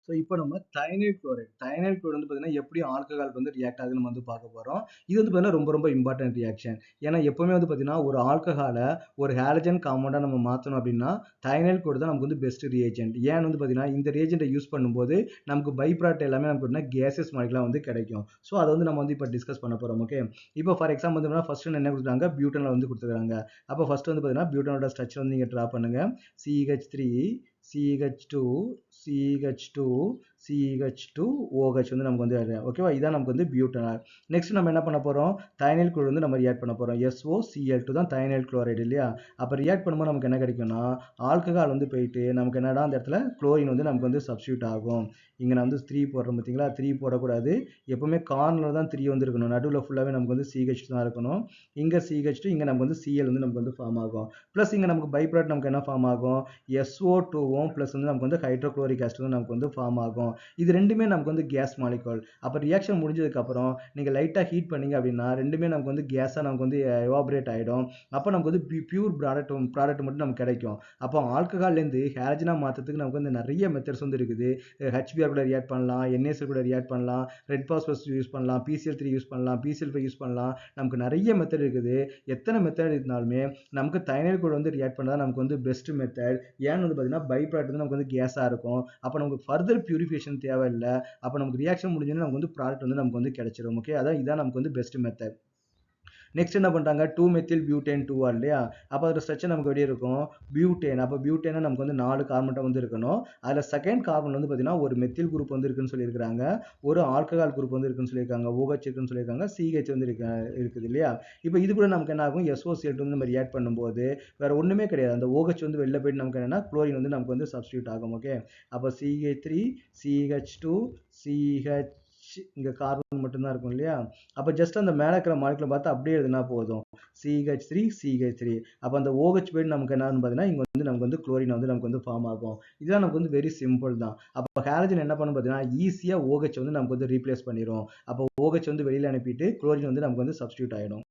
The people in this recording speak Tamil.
ஸோ இப்போ நம்ம தைனைல் குளோரைடு வந்து பார்த்தீங்கன்னா எப்படி ஆல்கஹாலுக்கு வந்து ரியாக்ட் ஆகுதுன்னு நம்ம வந்து பார்க்க போகிறோம். இது வந்து பார்த்தீங்கன்னா ரொம்ப ரொம்ப இம்பார்ட்டன்ட் ரியாக்ஷன். ஏன்னா எப்பவுமே வந்து பார்த்தீங்கன்னா ஒரு ஆல்கஹாலை ஒரு ஹாலஜன் காம்பவுண்டாக நம்ம மாற்றணும் அப்படின்னா தைனைல் குளோரைடு தான் நமக்கு வந்து பெஸ்ட் ரியேஜென்ட். ஏன்னு வந்து பார்த்தீங்கன்னா இந்த ரியேஜென்ட்டை யூஸ் பண்ணும்போது நமக்கு பை ப்ராடக்ட் எல்லாமே நமக்கு பார்த்தீங்கன்னா கேசஸ் மாலிகுலாக வந்து கிடைக்கும். ஸோ அதை வந்து நம்ம வந்து இப்போ டிஸ்கஸ் பண்ண போகிறோம். ஓகே, இப்போ ஃபார் எக்ஸாம்பிள் வந்து ஃபர்ஸ்ட் என்ன கொடுத்துருக்காங்க, பியூட்டனில் வந்து கொடுத்துருக்காங்க. அப்போ ஃபர்ஸ்ட் வந்து பார்த்தீங்கன்னா பியூட்டனோட ஸ்ட்ரக்சர் வந்து நீங்கள் ட்ரா பண்ணுங்க. CH3 CH2 CH2 CH2 OH வந்து நமக்கு வந்து ஓகேவா, இதான் நமக்கு வந்து பியூட்டனால். நெக்ஸ்ட் நம்ம என்ன பண்ண போறோம், தைனைல் குளோரைடு வந்து நம்ம ரியாக்ட் பண்ண போறோம். SOCl2 தான் தைனைல் குளோரைடு இல்லையா. அப்ப ரியாக்ட் பண்ணும்போது நமக்கு என்ன கிடைக்கும்னா ஆல்கஹால் வந்து போயிட்டு நமக்கு என்னடா அந்த இடத்துல குளோரின் வந்து நமக்கு வந்து சப்ஸ்டியூட் ஆகும். இங்க நான் வந்து 3 போடுறேன் பார்த்தீங்களா, 3 போடக்கூடாது. எப்பவுமே கார்னர் தான் 3 வந்து இருக்கணும். நடுவில் ஃபுல்லாவே நமக்கு வந்து CH தான் இருக்கணும். இங்க CH2, இங்க நமக்கு வந்து Cl வந்து நமக்கு வந்து ஃபார்ம் ஆகும். பிளஸ் இங்க நமக்கு பை ப்ராடக்ட் நமக்கு என்ன ஃபார்ம் ஆகும், SO2வும் பிளஸ் வந்து நமக்கு வந்து ஹைட்ரோகுளோரிக் ஆசிட் வந்து நமக்கு வந்து ஃபார்ம் ஆகும். இது ரெண்டுமே நமக்கு வந்து கேஸ் மாலிகுல். அப்போ ரியாக்ஷன் முடிஞ்சதுக்கு அப்புறம் நீங்க லைட்டா ஹீட் பண்ணீங்க அப்படின்னா ரெண்டுமே நமக்கு வந்து கேஸா நமக்கு வந்து எவாபரேட் ஆயிடும். அப்போ நமக்கு வந்து பியூர் ப்ராடக்ட் மட்டும் நமக்கு கிடைக்கும். அப்போ ஆல்கஹால்ல இருந்து ஹாலஜனா மாற்றத்துக்கு நமக்கு வந்து நிறைய மெத்தட்ஸ் வந்து இருக்குது. HBr கூட ரியாக்ட் பண்ணலாம், NaCl கூட ரியாக்ட் பண்ணலாம், ரெட் பாஸ்பரஸ் யூஸ் பண்ணலாம், PCl3 யூஸ் பண்ணலாம், PCl5 யூஸ் பண்ணலாம். நமக்கு நிறைய மெத்தட் இருக்குது. எத்தனை மெத்தட் இருந்தாலுமே நமக்கு தைனைல் கூட வந்து ரியாக்ட் பண்ணா நமக்கு வந்து பெஸ்ட் மெத்தட். ஏன்னு வந்து பார்த்தீங்கன்னா பை ப்ராடக்ட் வந்து நமக்கு வந்து கேஸாக இருக்கும். அப்போ நமக்கு ஃபர்தர் பியூரிஃபிகேஷன் தேவையில்லை. அப்போ நமக்கு ரியாக்ஷன் முடிஞ்சோன்னா நமக்கு வந்து ப்ராடக்ட் வந்து நமக்கு வந்து கிடைச்சிடும். ஓகே, இதான் நமக்கு வந்து பெஸ்ட் மெத்தட். நெக்ஸ்ட் என்ன பண்ணுறாங்க, 2 மெத்தில் பியூட்டேன் 2 இல்லையா. அப்போ அதோட ஸ்ட்ரக்சர் நமக்கு வெளியே இருக்கும் பியூட்டேன். அப்போ பியூட்டேனா நமக்கு வந்து 4 கார்பன் வந்து இருக்கணும். அதில் செகண்ட் கார்பன் வந்து பார்த்தீங்கன்னா ஒரு மெத்தில் குரூப் வந்து இருக்குன்னு சொல்லியிருக்காங்க, ஒரு ஆல்கஹால் குரூப் வந்து இருக்குன்னு சொல்லியிருக்காங்க, OH இருக்குன்னு சொல்லியிருக்காங்க, CH வந்து இருக்குது இல்லையா. இப்போ இது கூட நமக்கு என்ன ஆகும், SOCl2 வந்து நம்ம ரியாக்ட் பண்ணும்போது வேற ஒன்றுமே கிடையாது. அந்த OH வந்து வெளில போயிட்டு நமக்கு என்னன்னா குளோரின் வந்து நமக்கு வந்து சப்ஸ்டியூட் ஆகும். ஓகே, அப்போ CH3 CH2 CH, இங்க கார்பன் மட்டும்தான் இருக்கும் இல்லையா. அப்ப ஜஸ்ட் அந்த மேல இருக்கிற மாலிகுலை பார்த்து அப்படியே எழுதினா போதும், CH3 CH3. அப்ப அந்த OH போயிட்டு நமக்கு என்னன்னு பார்த்தீங்கன்னா இங்க வந்து நமக்கு வந்து குளோரின் வந்து நமக்கு வந்து ஃபார்ம் ஆகும். இதுதான் நமக்கு வந்து வெரி சிம்பிள் தான். அப்ப ஹாலஜன் என்ன பண்ணும் பார்த்தீங்கன்னா ஈஸியா OH வந்து நமக்கு வந்து ரீப்ளேஸ் பண்ணிடும். அப்போ OH வந்து வெளியில அனுப்பிட்டு குளோரின் வந்து நமக்கு வந்து சப்ஸ்டியூட் ஆயிடும்.